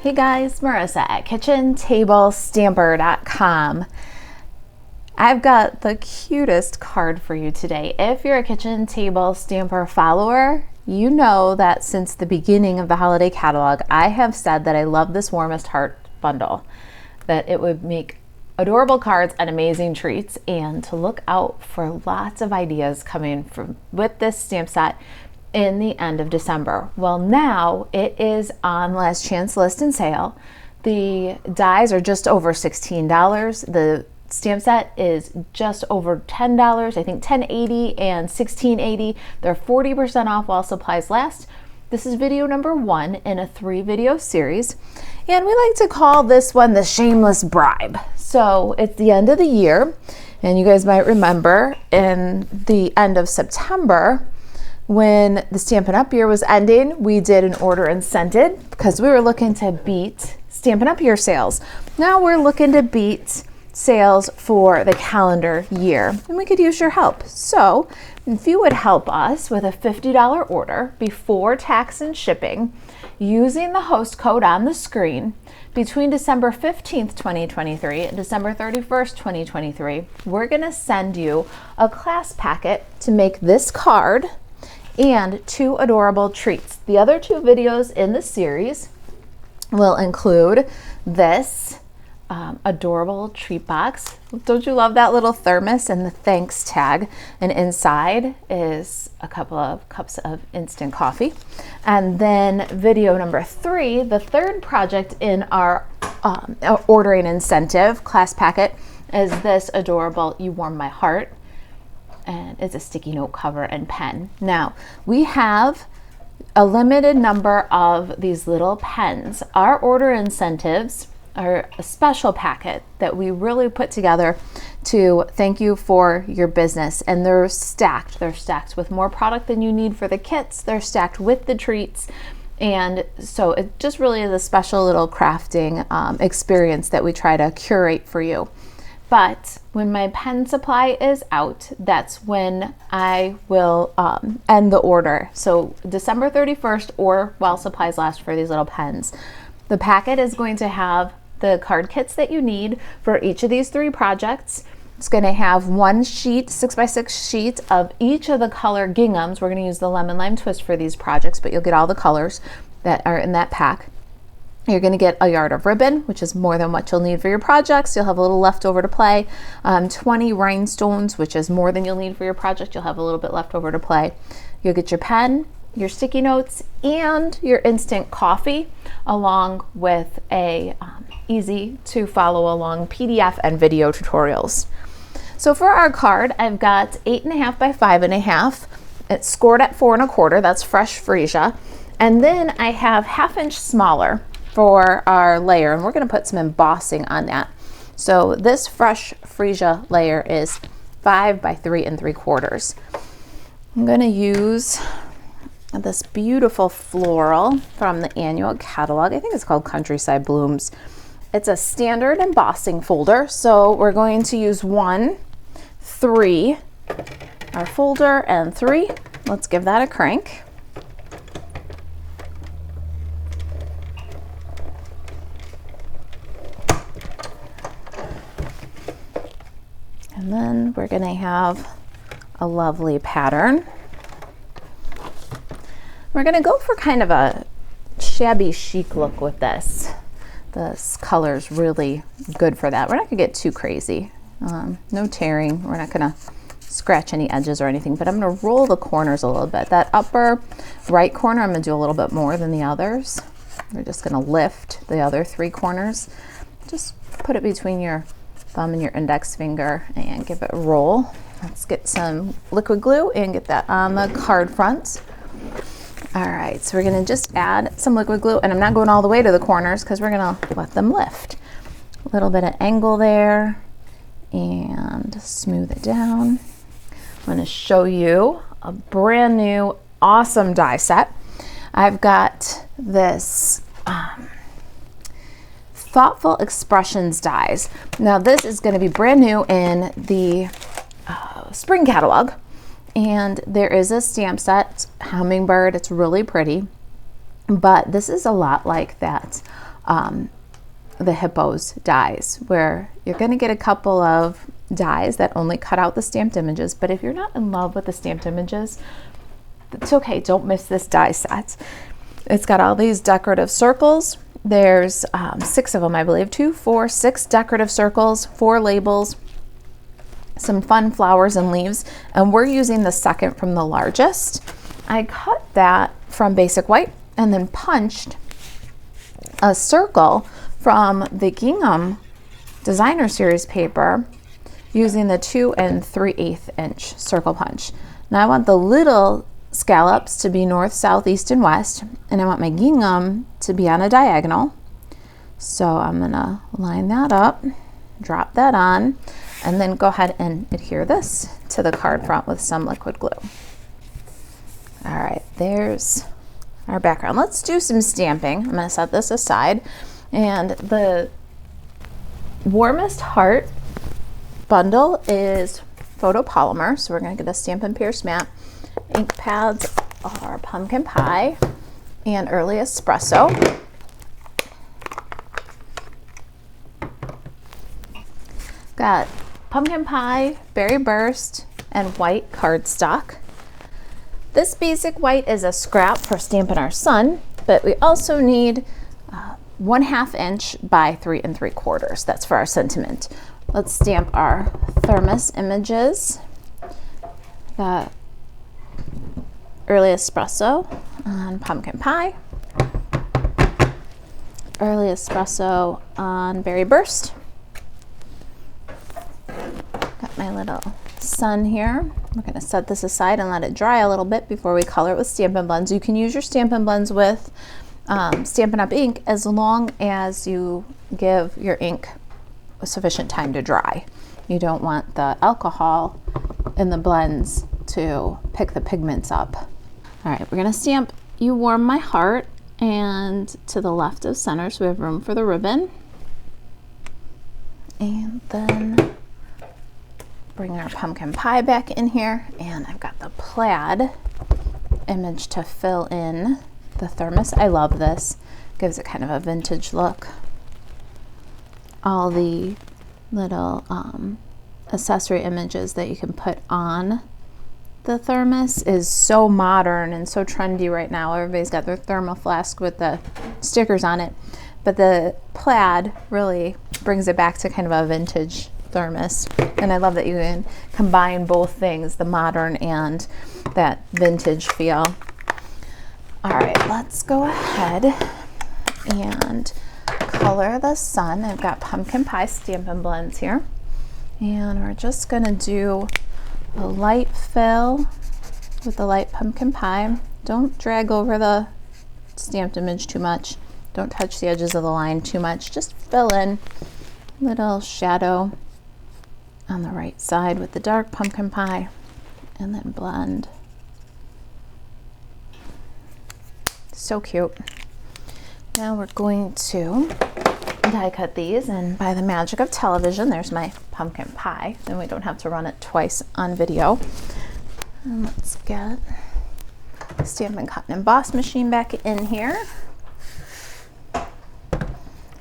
Hey guys, Marisa at kitchentablestamper.com. I've got the cutest card for you today. If you're a Kitchen Table Stamper follower, you know that since the beginning of the holiday catalog, I have said that I love this Warmest Heart bundle, that it would make adorable cards and amazing treats, and to look out for lots of ideas coming from with this stamp set in the end of December. Well, now it is on last chance list and sale. The dies are just over $16. The stamp set is just over $10. I think $10.80 and $16.80. They're 40% off while supplies last. This is video number 1 in a 3-video series, and we like to call this one the shameless bribe. So it's the end of the year, and you guys might remember in the end of September, when the Stampin' Up! Year was ending, we did an order and sent it because we were looking to beat Stampin' Up! Year sales. Now we're looking to beat sales for the calendar year, and we could use your help. So if you would help us with a $50 order before tax and shipping using the host code on the screen between December 15th, 2023 and December 31st, 2023, we're gonna send you a class packet to make this card and 2 adorable treats. The other 2 videos in the series will include this adorable treat box. Don't you love that little thermos and the thanks tag? And inside is a couple of cups of instant coffee. And then video number 3, the third project in our ordering incentive class packet, is this adorable You Warm My Heart, and it's a sticky note cover and pen. Now, we have a limited number of these little pens. Our order incentives are a special packet that we really put together to thank you for your business, and they're stacked. They're stacked with more product than you need for the kits. They're stacked with the treats, and so it just really is a special little crafting experience that we try to curate for you. But when my pen supply is out, that's when I will end the order. So December 31st or while supplies last for these little pens. The packet is going to have the card kits that you need for each of these 3 projects. It's going to have 1 sheet, 6x6 sheet of each of the color ginghams. We're going to use the lemon lime twist for these projects, but you'll get all the colors that are in that pack. You're going to get a yard of ribbon, which is more than what you'll need for your projects. You'll have a little left over to play. 20 rhinestones, which is more than you'll need for your project. You'll have a little bit left over to play. You'll get your pen, your sticky notes, and your instant coffee, along with a easy to follow along PDF and video tutorials. So for our card, I've got 8.5 by 5.5. It's scored at 4 1/4. That's fresh freesia. And then I have 1/2 inch smaller for our layer, and we're going to put some embossing on that. So this fresh freesia layer is 5 by 3 3/4. I'm going to use this beautiful floral from the annual catalog. I think it's called Countryside Blooms. It's a standard embossing folder, so we're going to use 1, 3, our folder, and 3. Let's give that a crank. And then we're going to have a lovely pattern. We're going to go for kind of a shabby chic look with this. This color is really good for that. We're not going to get too crazy. No tearing. We're not going to scratch any edges or anything, but I'm going to roll the corners a little bit. That upper right corner, I'm going to do a little bit more than the others. We're just going to lift the other 3 corners. Just put it between your thumb and your index finger and give it a roll. Let's get some liquid glue and get that on the card front. All right, so we're gonna just add some liquid glue, and I'm not going all the way to the corners because we're gonna let them lift. A little bit of angle there and smooth it down. I'm gonna show you a brand new awesome die set. I've got this Thoughtful Expressions dies. Now this is going to be brand new in the spring catalog, and there is a stamp set, hummingbird. It's really pretty, but this is a lot like that the hippos dies, where you're going to get a couple of dies that only cut out the stamped images. But if you're not in love with the stamped images, it's okay. Don't miss this die set. It's got all these decorative circles. There's 6 of them, I believe. 2, 4, 6 decorative circles, 4 labels, some fun flowers and leaves, and we're using the second from the largest. I cut that from basic white and then punched a circle from the gingham designer series paper using the 2 3/8 inch circle punch. Now I want the little scallops to be north, south, east, and west, and I want my gingham to be on a diagonal. So I'm gonna line that up, drop that on, and then go ahead and adhere this to the card front with some liquid glue. All right, there's our background. Let's do some stamping. I'm gonna set this aside. And the Warmest Heart bundle is photopolymer, so we're gonna get a Stampin' Pierce mat. Ink pads are Pumpkin Pie and Early Espresso. Got Pumpkin Pie, Berry Burst, and white cardstock. This basic white is a scrap for Stampin' Our Sun, but we also need 1/2 inch by 3 3/4. That's for our sentiment. Let's stamp our thermos images. Got Early Espresso on Pumpkin Pie, Early Espresso on Berry Burst. Got my little sun here. We're going to set this aside and let it dry a little bit before we color it with Stampin' Blends. You can use your Stampin' Blends with Stampin' Up! Ink as long as you give your ink sufficient time to dry. You don't want the alcohol in the blends to pick the pigments up. All right, we're going to stamp You Warm My Heart, and to the left of center so we have room for the ribbon. And then bring our Pumpkin Pie back in here, and I've got the plaid image to fill in the thermos. I love this. Gives it kind of a vintage look. All the little accessory images that you can put on the thermos is so modern and so trendy right now. Everybody's got their thermal flask with the stickers on it, but the plaid really brings it back to kind of a vintage thermos. And I love that you can combine both things, the modern and that vintage feel. All right, let's go ahead and color the sun. I've got Pumpkin Pie Stampin' Blends here, and we're just gonna do a light fill with the light Pumpkin Pie. Don't drag over the stamped image too much. Don't touch the edges of the line too much. Just fill in little shadow on the right side with the dark Pumpkin Pie, and then blend. So cute. Now we're going to die cut these, and by the magic of television, there's my Pumpkin Pie. Then we don't have to run it twice on video. And let's get Stampin' Cut and Emboss machine back in here.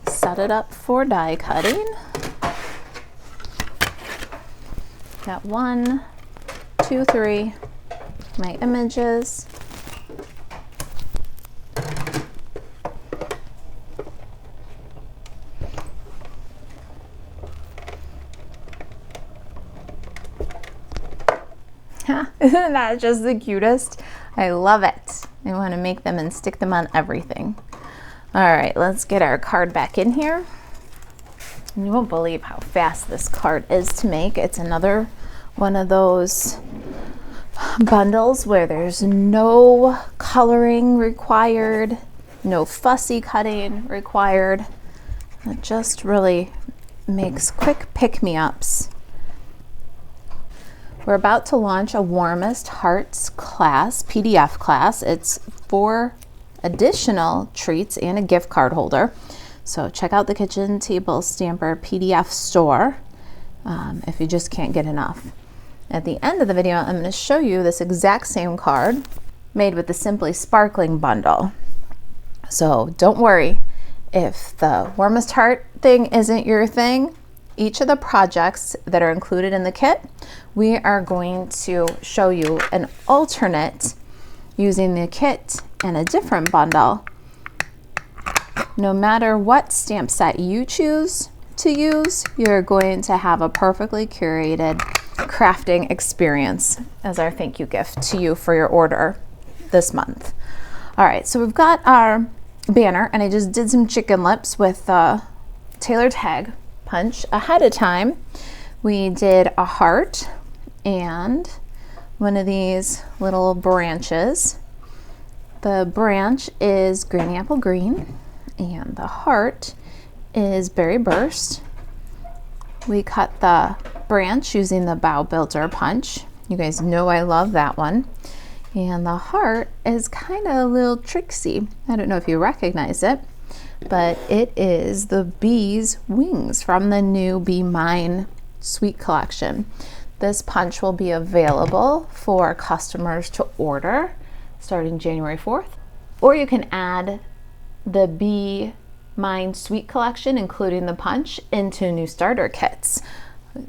Set it up for die cutting. Got 1, 2, 3, my images. Isn't that just the cutest? I love it. I want to make them and stick them on everything. All right, let's get our card back in here. You won't believe how fast this card is to make. It's another one of those bundles where there's no coloring required, no fussy cutting required. It just really makes quick pick-me-ups. We're about to launch a Warmest Hearts class, PDF class. It's 4 additional treats and a gift card holder. So check out the Kitchen Table Stamper PDF store if you just can't get enough. At the end of the video, I'm going to show you this exact same card made with the Simply Sparkling bundle. So don't worry if the Warmest Heart thing isn't your thing, each of the projects that are included in the kit, we are going to show you an alternate using the kit in a different bundle. No matter what stamp set you choose to use, you're going to have a perfectly curated crafting experience as our thank you gift to you for your order this month. All right, so we've got our banner, and I just did some chicken lips with Tailor Tag punch ahead of time. We did a heart and one of these little branches. The branch is Granny Apple Green and the heart is Berry Burst. We cut the branch using the Bow Builder punch. You guys know I love that one. And the heart is kind of a little tricksy. I don't know if you recognize it, but it is the bee's wings from the new Be Mine Sweet Collection. This punch will be available for customers to order starting January 4th, or you can add the Be Mine Sweet Collection, including the punch, into new starter kits.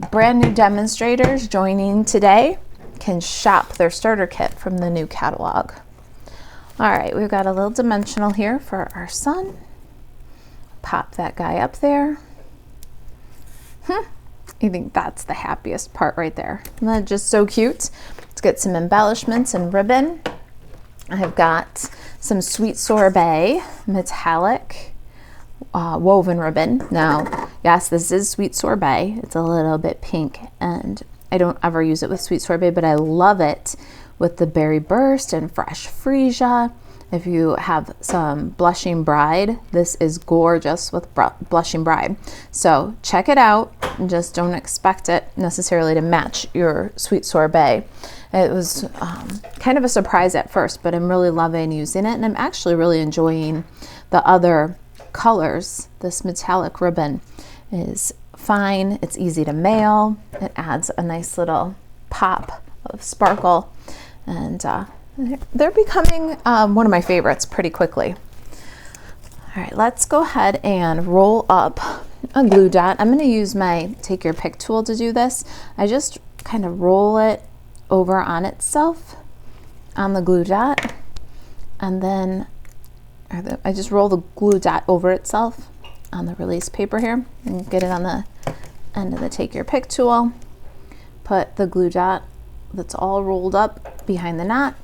Brand new demonstrators joining today can shop their starter kit from the new catalog. All right, we've got a little dimensional here for our sun. Pop that guy up there. I think that's the happiest part right there. Isn't that just so cute? Let's get some embellishments and ribbon. I've got some Sweet Sorbet metallic woven ribbon. Now, yes, this is Sweet Sorbet. It's a little bit pink, and I don't ever use it with Sweet Sorbet, but I love it with the Berry Burst and Fresh Freesia. If you have some Blushing Bride, this is gorgeous with Blushing Bride. So check it out, and just don't expect it necessarily to match your Sweet Sorbet. It was kind of a surprise at first, but I'm really loving using it, and I'm actually really enjoying the other colors. This metallic ribbon is fine. It's easy to mail. It adds a nice little pop of sparkle, and they're becoming one of my favorites pretty quickly. All right, let's go ahead and roll up a glue dot. I'm going to use my Take Your Pick tool to do this. I just kind of roll it over on itself on the glue dot, and then I just roll the glue dot over itself on the release paper here and get it on the end of the Take Your Pick tool. Put the glue dot that's all rolled up behind the knot,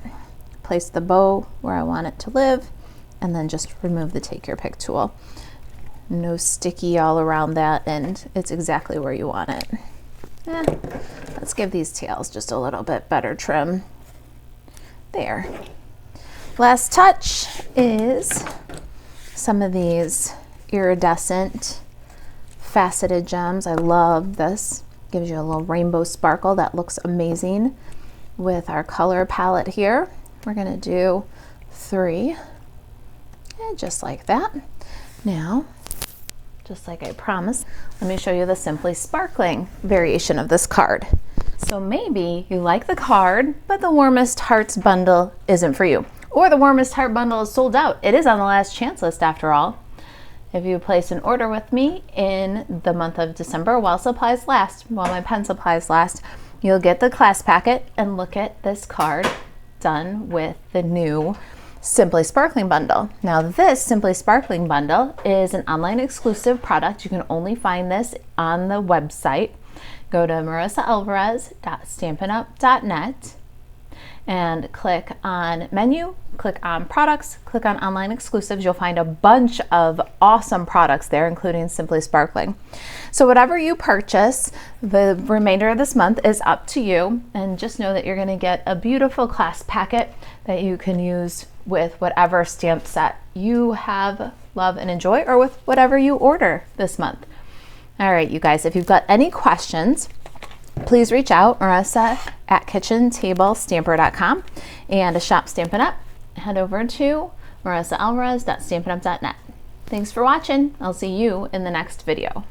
place the bow where I want it to live, and then just remove the Take Your Pick tool. No sticky all around that, and it's exactly where you want it. Let's give these tails just a little bit better trim. There. Last touch is some of these iridescent faceted gems. I love this. Gives you a little rainbow sparkle that looks amazing with our color palette here. We're gonna do 3, and just like that. Now, just like I promised, let me show you the Simply Sparkling variation of this card. So maybe you like the card, but the Warmest Hearts bundle isn't for you. Or the Warmest Heart bundle is sold out. It is on the last chance list after all. If you place an order with me in the month of December while supplies last, while my pen supplies last, you'll get the class packet and look at this card done with the new Simply Sparkling bundle. Now this Simply Sparkling bundle is an online exclusive product. You can only find this on the website. Go to marisaAlvarez.stampinup.net and click on menu, click on products, click on online exclusives. You'll find a bunch of awesome products there, including Simply Sparkling. So whatever you purchase, the remainder of this month is up to you, and just know that you're going to get a beautiful class packet that you can use with whatever stamp set you have, love, and enjoy, or with whatever you order this month. All right, you guys, if you've got any questions, please reach out, Marisa at kitchentablestamper.com, and to shop Stampin' Up, head over to marisaalvarez.stampinup.net. Thanks for watching. I'll see you in the next video.